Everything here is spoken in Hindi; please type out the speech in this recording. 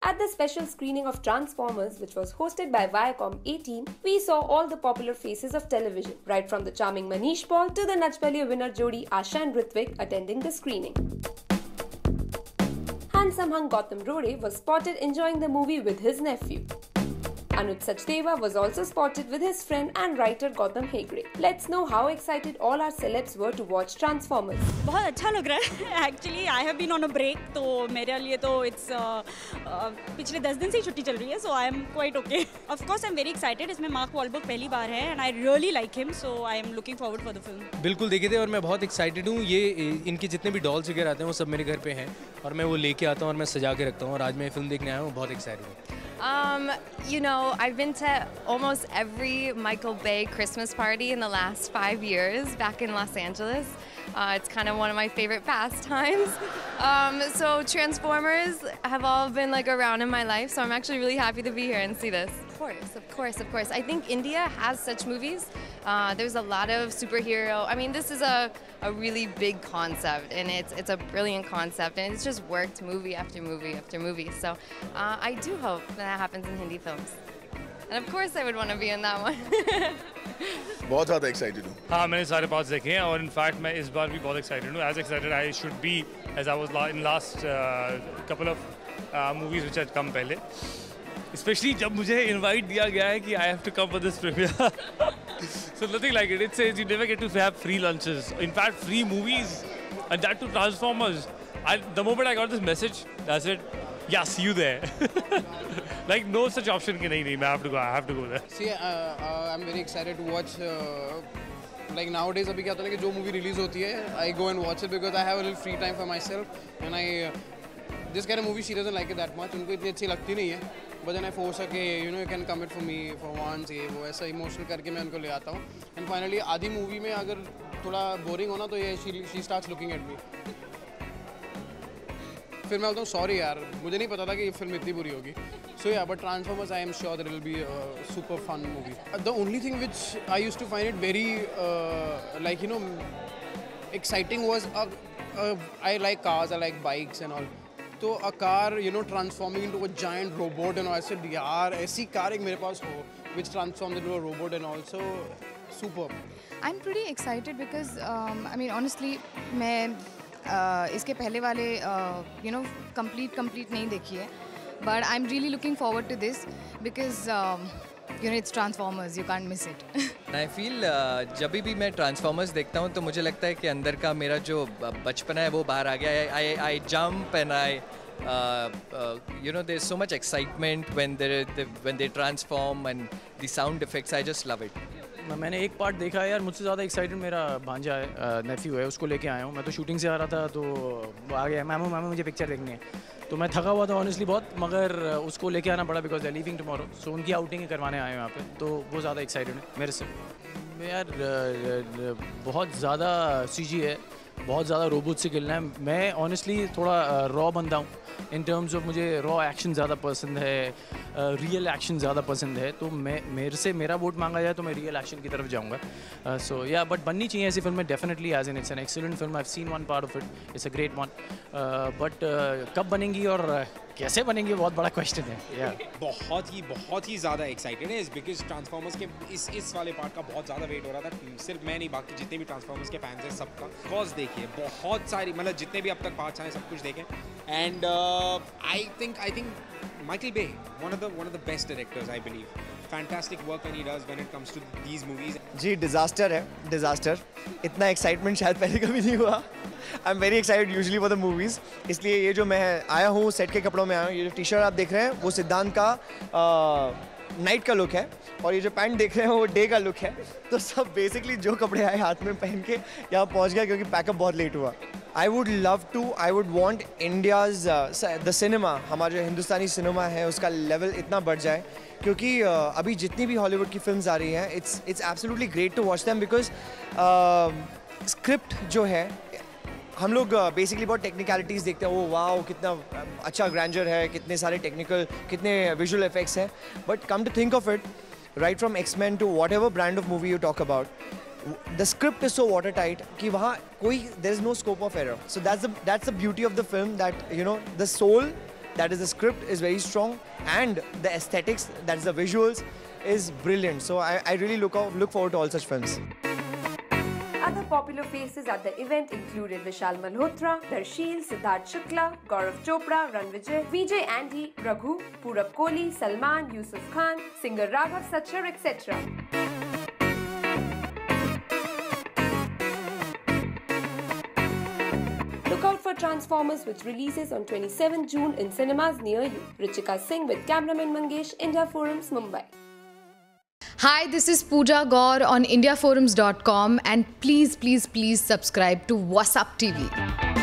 At the special screening of Transformers, which was hosted by Viacom 18, we saw all the popular faces of television, right from the charming Manish Paul to the Nach Baliye winner Jodi Asha and Ritwik attending the screening. Handsome hunk Gautam Rohde was spotted enjoying the movie with his nephew. Anuj Sachdeva was also spotted with his friend and writer Gautam Hegde. Let's know how excited all our celebs were to watch Transformers. बहुत अच्छा लग रहा है actually I have been on a break तो मेरे लिए तो इट्स पिछले 10 दिन से ही छुट्टी चल रही है so I am quite okay of course I am very excited इसमें मार्क वॉलबर्ग पहली बार है and I really like him so I am looking forward for the film बिल्कुल देखे थे और मैं बहुत एक्साइटेड हूँ ये इनके जितने भी डॉल्स वगैरह आते हैं वो सब मेरे घर पे हैं और मैं वो लेके आता हूँ और मैं सजा के रखता हूँ और आज मैं फिल्म देखने आया हूँ बहुत एक्साइटेड हूँ You know, I've been to almost every Michael Bay Christmas party in the last 5 years back in Los Angeles. It's kind of one of my favorite pastimes. So Transformers have all been like around in my life, so I'm actually really happy to be here and see this. Of course. I think India has such movies. There's a lot of superhero. I mean, this is a really big concept, and it's a brilliant concept, and it's just worked movie after movie after movie. So I do hope that happens in Hindi films. And of course, I would want to be in that one. बहुत ज़्यादा एक्साइटेड हूँ। हाँ मैंने सारे पार्ट्स देखे हैं और इनफैक्ट मैं इस बार भी बहुत एक्साइटेड हूँ as excited I should be as I was in last couple of movies which had come पहले स्पेशली जब मुझे इनवाइट दिया गया है कि I have to come for this premiere so nothing like it. It says you never get to have free lunches. In fact, free movies, and that to Transformers. The moment I got this message, I said, "Yeah, see you there." Like no such option. कि नहीं, I have to go. I have to go there. See, I'm very excited to watch. Like nowadays, अभी क्या होता है कि जो movie release होती है, I go and watch it because I have a little free time for myself, and this kind of movie she doesn't like it that much. उनको इतनी अच्छी लगती नहीं है. But then I force her कि you can commit for me for once ये वो ऐसा इमोशनल करके मैं उनको ले आता हूँ एंड फाइनली आधी मूवी में अगर थोड़ा बोरिंग होना तो ये she starts looking at me फिर मैं बोलता हूँ सॉरी यार मुझे नहीं पता था कि ये फिल्म इतनी बुरी होगी सो या but Transformers I am sure that it will be super fun movie the only thing which I used to find it very like exciting was I like cars, I like bikes and all. तो a car, transforming into a giant robot and all. I said, यार ऐसी कार एक मेरे पास हो, which transforms into a robot and also superb. I'm pretty excited because I mean honestly मैं इसके पहले वाले complete नहीं देखी है, but I'm really looking forward to this because it's Transformers, you can't miss it. I feel जब भी मैं Transformers देखता हूँ तो मुझे लगता है कि अंदर का मेरा जो बचपना है वो बाहर आ गया. I jump and I there's so much excitement when they transform and the sound effects. I just love it. मैंने एक पार्ट देखा है यार मुझसे ज़्यादा एक्साइटेड मेरा भांजा है नेफ्यू है उसको लेके आया हूँ मैं तो शूटिंग से आ रहा था तो वो आ गया मामू मुझे पिक्चर देखनी है तो मैं थका हुआ था ऑनेस्टली बहुत मगर उसको लेके आना पड़ा because they leaving tomorrow so उनकी आउटिंग करवाने आए हैं यहाँ पे तो वो ज़्यादा एक्साइटेड है मेरे से यार बहुत ज़्यादा सीजी है बहुत ज़्यादा रोबोट से खेलना है मैं ऑनेस्टली थोड़ा रॉ बंदा हूँ इन टर्म्स ऑफ मुझे रॉ एक्शन ज़्यादा पसंद है रियल एक्शन ज़्यादा पसंद है तो मेरे से मेरा वोट मांगा जाए तो मैं रियल एक्शन की तरफ जाऊँगा सो या बट बननी चाहिए ऐसी फिल्म definitely as an it's an excellent film I have seen one part of it it's a great one but कब बनेंगी और कैसे बनेंगे बहुत बड़ा क्वेश्चन है यार बहुत ही ज़्यादा एक्साइटेड है बिकॉज ट्रांसफॉर्मर्स के इस वाले पार्ट का बहुत ज़्यादा वेट हो रहा था सिर्फ मैं नहीं बाकी जितने भी ट्रांसफॉर्मर्स के फैंस हैं सबका कॉज देखिए बहुत सारी मतलब जितने भी अब तक पार्ट्स आए सब कुछ देखें and I think Michael Bay, one of the best directors, I believe. Fantastic work when he does when it comes to these movies. जी डिज़ास्टर है डिज़ास्टर इतना एक्साइटमेंट शायद पहले कभी नहीं हुआ I am very excited usually for the movies इसलिए ये जो मैं आया हूँ सेट के कपड़ों में आया हूँ ये जो टी शर्ट आप देख रहे हैं वो सिद्धांत का नाइट का लुक है और ये जो पैंट देख रहे हैं वो डे का लुक है तो सब बेसिकली जो कपड़े आए हाथ में पहन के यहाँ पहुँच गया क्योंकि पैकअप बहुत लेट हुआ I would want India's the cinema हमारा जो हिंदुस्तानी सिनेमा है उसका लेवल इतना बढ़ जाए क्योंकि अभी जितनी भी हॉलीवुड की फिल्म्स आ रही हैं it's absolutely great to watch them because script जो है हम लोग बेसिकली बहुत टेक्निकलिटीज़ देखते हैं वो वाओ कितना अच्छा ग्रैंडर है कितने सारे कितने विजुअल इफेक्ट्स हैं but come to think of it right from X Men to whatever brand of movie you talk about the script is so watertight कि वहाँ कोई there is no scope of error so that's the beauty of the film that the soul that is the script is very strong, and the aesthetics, that is the visuals, is brilliant. So I really look forward to all such films. Other popular faces at the event included Vishal Malhotra, Darshil, Siddharth Shukla, Gaurav Chopra, Ranvijay, Vijay Andy, Raghu, Purab Kohli, Salman, Yusuf Khan, singer Raghav Sachar, etc. Look out for Transformers, which releases on 27 June in cinemas near you. Richika Singh with cameraman Mangesh, India Forums, Mumbai. Hi, this is Pooja Gaur on IndiaForums.com, and please subscribe to What's Up TV.